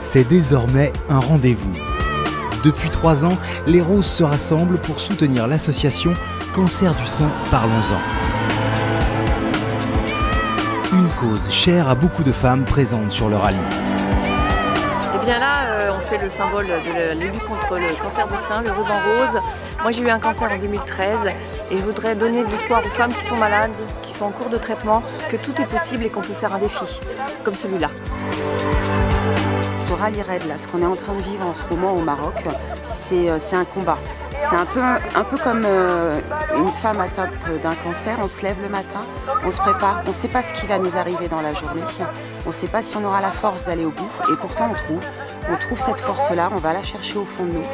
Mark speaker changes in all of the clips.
Speaker 1: C'est désormais un rendez-vous. Depuis 3 ans, les Roses se rassemblent pour soutenir l'association Cancer du sein, parlons-en. Une cause chère à beaucoup de femmes présentes sur le rallye.
Speaker 2: Et bien là, on fait le symbole de la lutte contre le cancer du sein, le ruban rose. Moi j'ai eu un cancer en 2013 et je voudrais donner de l'espoir aux femmes qui sont malades, qui sont en cours de traitement, que tout est possible et qu'on peut faire un défi, comme celui-là.
Speaker 3: Ce rallye raid, là, ce qu'on est en train de vivre en ce moment au Maroc, c'est un combat. C'est un peu comme une femme atteinte d'un cancer. On se lève le matin, on se prépare, on ne sait pas ce qui va nous arriver dans la journée. On ne sait pas si on aura la force d'aller au bout. Et pourtant, on trouve cette force-là, on va la chercher au fond de nous.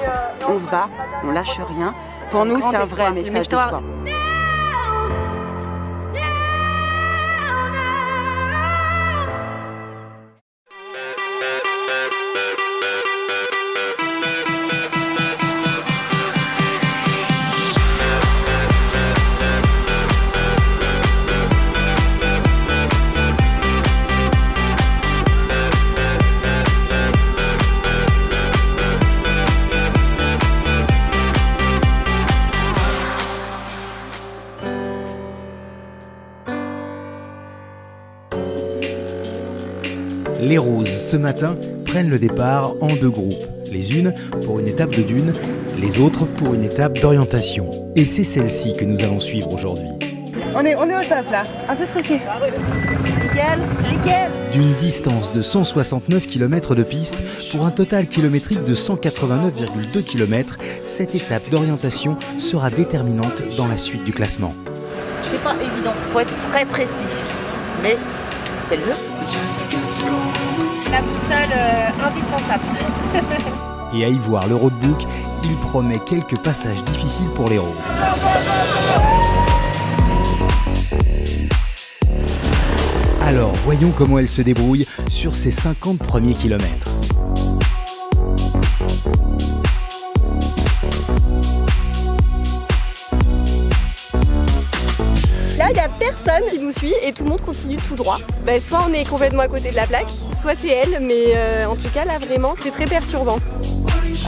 Speaker 3: On se bat, on lâche rien. Pour nous, c'est un vrai message d'espoir.
Speaker 1: Les Roses, ce matin, prennent le départ en 2 groupes. Les unes pour une étape de dune, les autres pour une étape d'orientation. Et c'est celle-ci que nous allons suivre aujourd'hui.
Speaker 4: On est au top là, un peu stressé. Nickel.
Speaker 1: D'une distance de 169 km de piste pour un total kilométrique de 189,2 km, cette étape d'orientation sera déterminante dans la suite du classement.
Speaker 2: C'est pas évident, il faut être très précis, mais c'est le jeu.
Speaker 4: La boussole indispensable.
Speaker 1: Et à y voir le roadbook, il promet quelques passages difficiles pour les Roses. Alors, voyons comment elle se débrouille sur ses 50 premiers kilomètres.
Speaker 4: Là, il n'y a personne qui nous suit et tout le monde continue tout droit. Ben, soit on est complètement à côté de la plaque, soit c'est elle, mais en tout cas, là, vraiment, c'est très perturbant.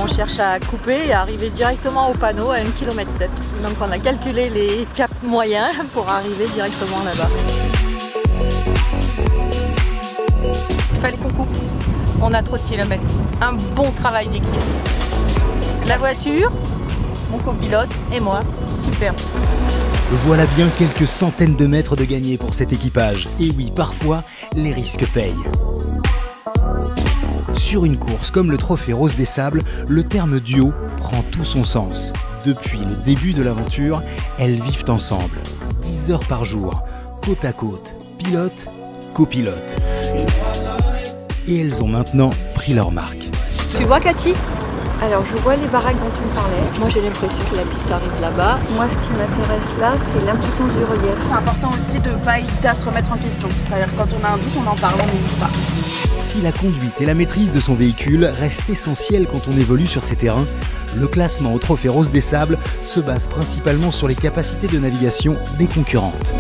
Speaker 2: On cherche à couper et à arriver directement au panneau à 1,7 km. Donc on a calculé les caps moyens pour arriver directement là-bas. Il fallait qu'on coupe. On a trop de kilomètres. Un bon travail d'équipe. La voiture, mon copilote et moi. Super.
Speaker 1: Voilà bien quelques centaines de mètres de gagnés pour cet équipage. Et oui, parfois, les risques payent. Sur une course comme le Trophée Rose des Sables, le terme duo prend tout son sens. Depuis le début de l'aventure, elles vivent ensemble. 10 heures par jour, côte à côte, pilote, copilote. Et elles ont maintenant pris leur marque.
Speaker 2: Tu vois Cathy? Alors je vois les baraques dont tu me parlais. Moi j'ai l'impression que la piste arrive là-bas. Moi ce qui m'intéresse là, c'est l'importance du relief.
Speaker 5: C'est important aussi de ne pas hésiter à se remettre en question. C'est-à-dire quand on a un doute, on en parle, on n'hésite pas.
Speaker 1: Si la conduite et la maîtrise de son véhicule restent essentielles quand on évolue sur ces terrains, le classement au Trophée Rose des Sables se base principalement sur les capacités de navigation des concurrentes.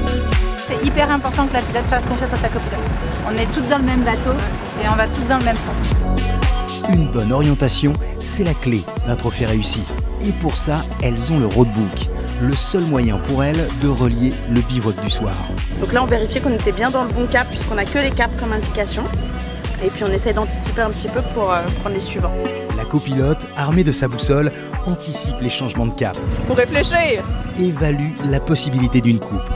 Speaker 6: C'est hyper important que la pilote fasse confiance à sa copilote. On est toutes dans le même bateau et on va toutes dans le même sens.
Speaker 1: Une bonne orientation, c'est la clé d'un trophée réussi. Et pour ça, elles ont le roadbook, le seul moyen pour elles de relier le bivouac du soir.
Speaker 5: Donc là, on vérifiait qu'on était bien dans le bon cap puisqu'on n'a que les caps comme indication. Et puis on essaie d'anticiper un petit peu pour prendre les suivants.
Speaker 1: La copilote, armée de sa boussole, anticipe les changements de cap.
Speaker 5: Pour réfléchir.
Speaker 1: Évalue la possibilité d'une coupe.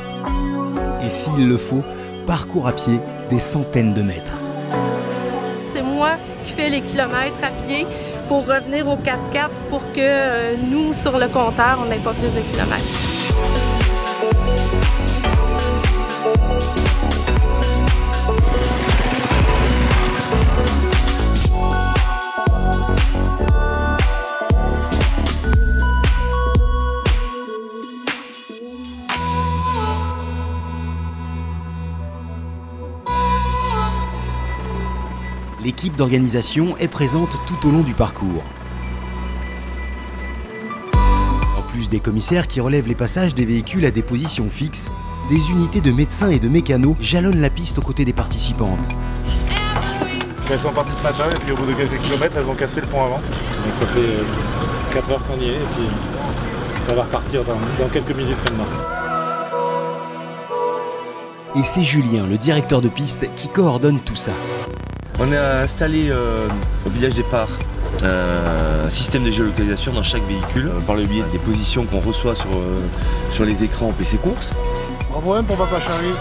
Speaker 1: Et s'il le faut, parcourt à pied des centaines de mètres.
Speaker 7: C'est moi qui fais les kilomètres à pied pour revenir au 4x4 pour que nous, sur le compteur, on n'ait pas plus de kilomètres.
Speaker 1: L'équipe d'organisation est présente tout au long du parcours. En plus des commissaires qui relèvent les passages des véhicules à des positions fixes, des unités de médecins et de mécanos jalonnent la piste aux côtés des participantes.
Speaker 8: Elles sont parties ce matin et puis au bout de quelques kilomètres, elles ont cassé le pont avant. Donc ça fait 4 heures qu'on y est et puis ça va repartir dans quelques minutes maintenant.
Speaker 1: Et c'est Julien, le directeur de piste, qui coordonne tout ça.
Speaker 9: On a installé au village départ un système de géolocalisation dans chaque véhicule par le biais des positions qu'on reçoit sur les écrans au PC course.
Speaker 10: Bravo pour Papa Charlie.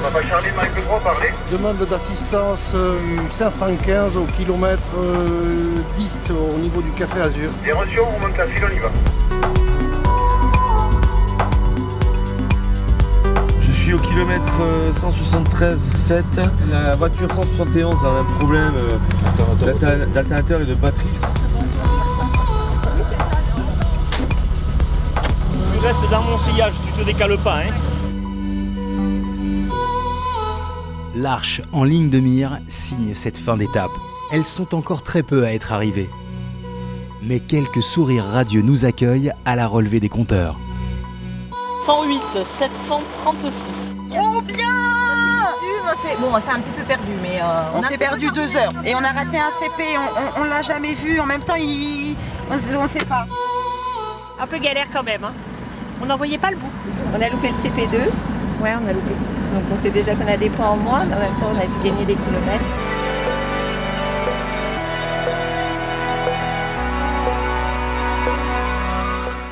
Speaker 11: Papa Charlie, Mike le droit parler.
Speaker 10: Demande d'assistance 515 au kilomètre 10 au niveau du Café Azur.
Speaker 11: Les reçus, on monte la file, on y va.
Speaker 9: Je suis au kilomètre 173,7. La voiture 171 a un problème d'alternateur et de batterie.
Speaker 12: Tu restes dans mon sillage, tu te décales pas, hein.
Speaker 1: L'Arche en ligne de mire signe cette fin d'étape. Elles sont encore très peu à être arrivées. Mais quelques sourires radieux nous accueillent à la relevée des compteurs.
Speaker 13: 108, 736.
Speaker 3: Trop bien!
Speaker 14: Bon, c'est un petit peu perdu, mais...
Speaker 3: on s'est perdu 2 heures et on a raté un CP, on l'a jamais vu, en même temps, on sait pas.
Speaker 13: Un peu galère quand même, hein. On n'en voyait pas le bout.
Speaker 14: On a loupé le CP2.
Speaker 13: Ouais, on a loupé.
Speaker 14: Donc on sait déjà qu'on a des points en moins, mais en même temps, on a dû gagner des kilomètres.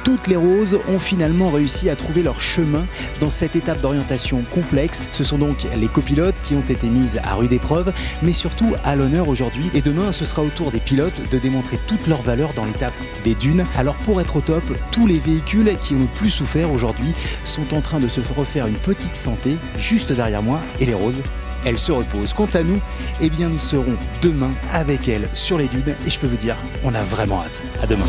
Speaker 1: Toutes les roses ont finalement réussi à trouver leur chemin dans cette étape d'orientation complexe. Ce sont donc les copilotes qui ont été mises à rude épreuve, mais surtout à l'honneur aujourd'hui. Et demain, ce sera au tour des pilotes de démontrer toute leur valeur dans l'étape des dunes. Alors pour être au top, tous les véhicules qui ont le plus souffert aujourd'hui sont en train de se refaire une petite santé juste derrière moi. Et les roses, elles se reposent. Quant à nous, eh bien nous serons demain avec elles sur les dunes. Et je peux vous dire, on a vraiment hâte. À demain.